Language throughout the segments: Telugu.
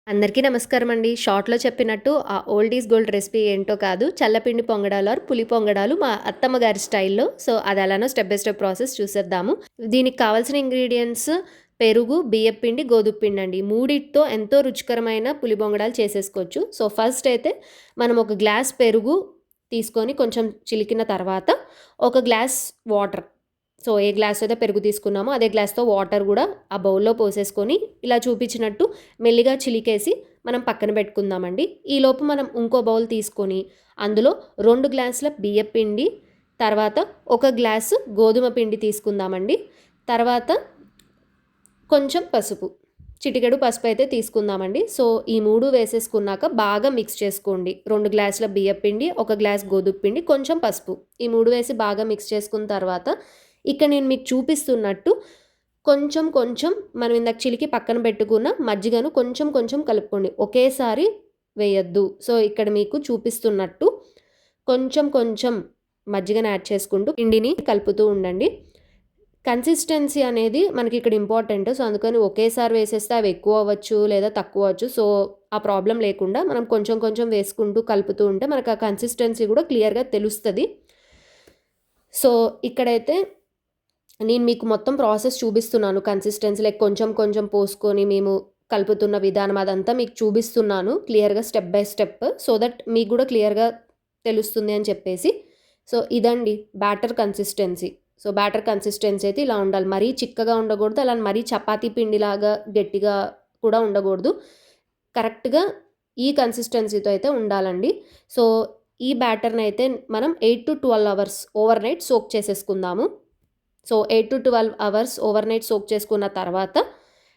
అందరికీ నమస్కారం అండి. షార్ట్‌లో చెప్పినట్టు ఆ ఓల్డ్ ఈజ్ గోల్డ్ రెసిపీ ఏంటో కాదు. చల్లపిండి పొంగడాలు ఆర్ పులి పొంగడాలు మా అత్తమ్మ గారి స్టైల్‌లో. సో, అది ఎలానో స్టెప్ బై స్టెప్ ప్రాసెస్ చూసేద్దాము. దీనికి కావాల్సిన ఇంగ్రీడియెంట్స్ పెరుగు, బియ్యపిండి, గోధుమ పిండి అండి. మూడిటితో ఎంతో రుచికరమైన పులి పొంగడాలు చేసేసుకోవచ్చు. సో, ఫస్ట్ అయితే మనం ఒక గ్లాస్ పెరుగు తీసుకొని కొంచెం చిలికిన తర్వాత ఒక గ్లాస్ వాటర్, సో ఏ గ్లాస్ అయితే పెరుగు తీసుకున్నామో అదే గ్లాస్‌తో వాటర్ గూడా ఆ బౌల్‌లో పోసేసుకొని ఇలా చూపించినట్టు మెల్లిగా చిలికేసి మనం పక్కన పెట్టుకుందామండి. ఈలోపు మనం ఇంకో బౌల్ తీసుకొని అందులో 2 గ్లాసుల బియ్యపిండి, తర్వాత ఒక గ్లాసు గోధుమ పిండి తీసుకుందామండి. తర్వాత కొంచెం పసుపు, చిటికెడు పసుపు అయితే తీసుకుందామండి. సో, ఈ 3 వేసేసుకున్నాక బాగా మిక్స్ చేసుకోండి. 2 గ్లాసుల బియ్యపిండి, ఒక గ్లాస్ గోధుమ పిండి, కొంచెం పసుపు. ఈ 3 వేసి బాగా మిక్స్ చేసుకున్న తర్వాత ఇక్కడ నేను మీకు చూపిస్తున్నట్టు కొంచెం కొంచెం మనం ఇందాక చిలికి పక్కన పెట్టుకున్న మజ్జిగను కొంచెం కొంచెం కలుపుకోండి. ఒకేసారి వేయొద్దు. సో, ఇక్కడ మీకు చూపిస్తున్నట్టు కొంచెం కొంచెం మజ్జిగను యాడ్ చేసుకుంటూ పిండిని కలుపుతూ ఉండండి. కన్సిస్టెన్సీ అనేది మనకి ఇక్కడ ఇంపార్టెంట్. సో, అందుకని ఒకేసారి వేసేస్తే అవి ఎక్కువ అవ్వచ్చు లేదా తక్కువ అవ్వచ్చు. సో, ఆ ప్రాబ్లం లేకుండా మనం కొంచెం కొంచెం వేసుకుంటూ కలుపుతూ ఉంటే మనకు ఆ కన్సిస్టెన్సీ కూడా క్లియర్‌గా తెలుస్తది. సో, ఇక్కడైతే నేను మీకు మొత్తం ప్రాసెస్ చూపిస్తున్నాను. కన్సిస్టెన్సీ లైక్ కొంచెం కొంచెం పోసుకొని మేము కలుపుతున్న విధానం అదంతా మీకు చూపిస్తున్నాను క్లియర్‌గా step by step. So that మీకు కూడా క్లియర్‌గా తెలుస్తుంది అని చెప్పేసి. సో, ఇదండి batter consistency. So, batter consistency అయితే ఇలా ఉండాలి. మరీ చిక్కగా ఉండకూడదు. అలా మరీ చపాతీ పిండిలాగా గట్టిగా కూడా ఉండకూడదు. కరెక్ట్‌గా ఈ కన్సిస్టెన్సీతో అయితే ఉండాలండి. సో, ఈ బ్యాటర్‌ని అయితే మనం 8-12 అవర్స్ ఓవర్ నైట్ సోక్ చేసేసుకుందాము. So, 8-12 hours over night soak చేసుకున్న తర్వాత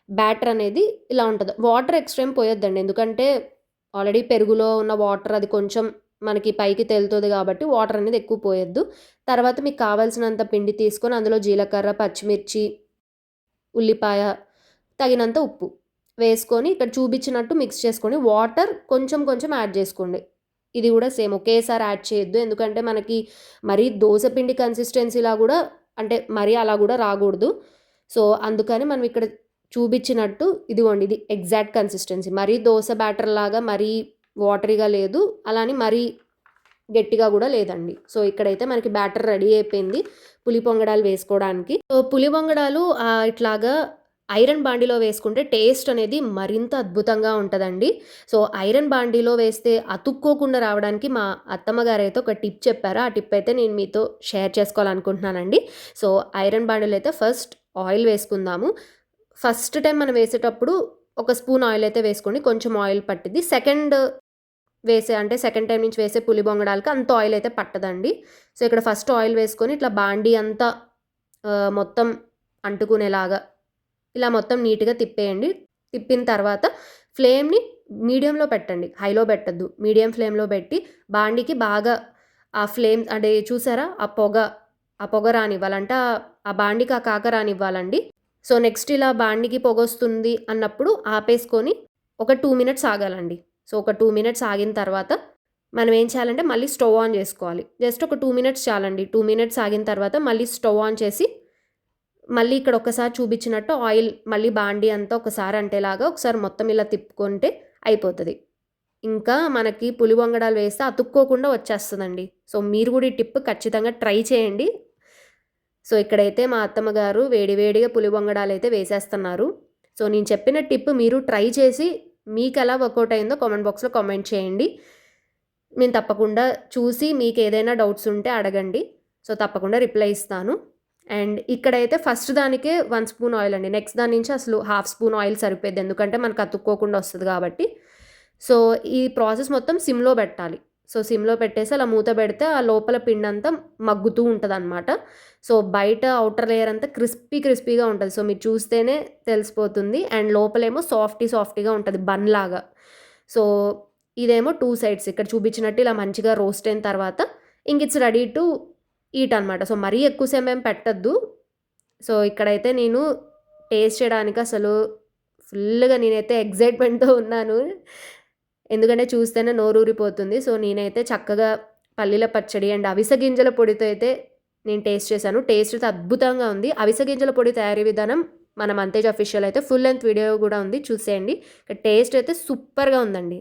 బ్యాటర్ అనేది ఇలా ఉంటది. వాటర్ ఎక్స్‌ట్రా ఏం పోయొద్దండి. ఎందుకంటే ఆల్రెడీ పెరుగులో ఉన్న వాటర్ అది కొంచెం మనకి పైకి తేలుతది కాబట్టి వాటర్ అనేది ఎక్కువ పోయొద్దు. తర్వాత మీకు కావాల్సినంత పిండి తీసుకొని అందులో జీలకర్ర, పచ్చిమిర్చి, ఉల్లిపాయ, తగినంత ఉప్పు వేసుకొని ఇక్కడ చూపించినట్టు మిక్స్ చేసుకొని వాటర్ కొంచెం కొంచెం యాడ్ చేసుకోండి. ఇది కూడా సేమ్ ఒకేసారి యాడ్ చేయొద్దు. ఎందుకంటే మనకి మరీ దోస పిండి కన్సిస్టెన్సీలా కూడా అంటే మరీ అలా కూడా రాకూడదు. సో, అందుకని మనం ఇక్కడ చూపించినట్టు ఇదిగోండి ఇది ఎగ్జాక్ట్ కన్సిస్టెన్సీ. మరీ దోస బ్యాటర్ లాగా మరీ వాటరీగా లేదు. అలా అని మరీ గట్టిగా కూడా లేదండి. సో, ఇక్కడైతే మనకి బ్యాటర్ రెడీ అయిపోయింది పులి పొంగడాలు వేసుకోవడానికి. సో, పులి పొంగడాలు ఇట్లాగా ఐరన్ బాండీలో వేసుకుంటే టేస్ట్ అనేది మరింత అద్భుతంగా ఉంటదండి. సో, ఐరన్ బాండీలో వేస్తే అతుక్కోకుండా రావడానికి మా అత్తమ్మ గారైతే ఒక టిప్ చెప్పారు. ఆ టిప్ అయితే నేను మీతో షేర్ చేసుకోవాలనుకుంటున్నానండి. సో, ఐరన్ బాండీలో అయితే ఫస్ట్ ఆయిల్ వేసుకుందాము. ఫస్ట్ టైం మనం వేసేటప్పుడు ఒక స్పూన్ ఆయిల్ అయితే వేసుకోండి. కొంచెం ఆయిల్ పట్టిద్ది. సెకండ్ టైమ్ నుంచి వేసే పులి బొంగడాలకి అంత ఆయిల్ అయితే పట్టదండి. సో, ఇక్కడ ఫస్ట్ ఆయిల్ వేసుకొని ఇట్లా బాండీ అంతా మొత్తం అంటుకునేలాగా ఇలా మొత్తం నీట్‌గా తిప్పేయండి. తిప్పిన తర్వాత ఫ్లేమ్‌ని మీడియంలో పెట్టండి. హైలో పెట్టొద్దు. మీడియం ఫ్లేమ్‌లో పెట్టి బాండీకి బాగా ఆ ఫ్లేమ్ అంటే చూసారా? ఆ పొగ రానివ్వాలి. అంటే ఆ బాండీకి ఆ కాక రానివ్వాలండి. సో, నెక్స్ట్ ఇలా బాండీకి పొగొస్తుంది అన్నప్పుడు ఆపేసుకొని ఒక 2 మినిట్స్ ఆగాలండి. సో, ఒక 2 మినిట్స్ ఆగిన తర్వాత మనం ఏం చేయాలంటే మళ్ళీ స్టవ్ ఆన్ చేసుకోవాలి. జస్ట్ ఒక 2 మినిట్స్ చాలండి. 2 మినిట్స్ ఆగిన తర్వాత మళ్ళీ స్టవ్ ఆన్ చేసి మళ్ళీ ఇక్కడ ఒక్కసారి చూపించినట్టు ఆయిల్ మళ్ళీ బాండీ అంతా ఒకసారి అంటేలాగా ఒకసారి మొత్తం ఇలా తిప్పుకుంటే అయిపోతది. ఇంకా మనకి పులి పొంగడాలు వేస్తే అతుక్కోకుండా వచ్చేస్తదండి. సో, మీరు కూడా ఈ టిప్ ఖచ్చితంగా ట్రై చేయండి. సో, ఇక్కడైతే మా అత్తమ్మ గారు వేడి వేడిగా పులి పొంగడాలైతే వేసేస్తున్నారు. సో, నేను చెప్పిన టిప్ మీరు ట్రై చేసి మీకెలా వర్కౌట్ అయిందో కామెంట్ బాక్స్‌లో కామెంట్ చేయండి. నేను తప్పకుండా చూసి మీకేదైనా డౌట్స్ ఉంటే అడగండి. సో, తప్పకుండా రిప్లై ఇస్తాను. అండ్ ఇక్కడైతే ఫస్ట్ దానికే 1 స్పూన్ ఆయిల్ అండి. నెక్స్ట్ దాని నుంచి అసలు హాఫ్ స్పూన్ ఆయిల్ సరిపోద్ది. ఎందుకంటే మనకు అతుక్కోకుండా వస్తది కాబట్టి. సో, ఈ ప్రాసెస్ మొత్తం సిమ్‌లో పెట్టాలి. సో, సిమ్‌లో పెట్టేసి అలా మూత పెడితే ఆ లోపల పిండంతా మగ్గుతూ ఉంటదనమాట. సో, బయట ఔటర్ లేయర్ అంతా క్రిస్పీగా ఉంటది. సో, మీరు చూస్తేనే తెలిసిపోతుంది. అండ్ లోపలేమో సాఫ్టీగా ఉంటది బన్‌లాగా. సో, ఇదేమో 2 సైడ్స్ ఇక్కడ చూపించినట్టు ఇలా మంచిగా రోస్ట్ అయిన తర్వాత ఇట్స్ రెడీ టు ఈట్ అనమాట. సో, మరీ ఎక్కువ సేపేం పెట్టొద్దు. సో, ఇక్కడైతే నేను టేస్ట్ చేయడానికి అసలు ఫుల్‌గా నేనైతే ఎక్సైట్‌మెంట్‌తో ఉన్నాను. ఎందుకంటే చూస్తేనే నోరూరిపోతుంది. సో, నేనైతే చక్కగా పల్లీల పచ్చడి అండ్ అవిసె గింజల పొడితో అయితే నేను టేస్ట్ చేశాను. టేస్ట్ అయితే అద్భుతంగా ఉంది. అవిసె గింజల పొడి తయారీ విధానం మన మంతేజ్ అఫీషియల్ అయితే ఫుల్ లెంత్ వీడియో కూడా ఉంది, చూసేయండి. టేస్ట్ అయితే సూపర్గా ఉందండి.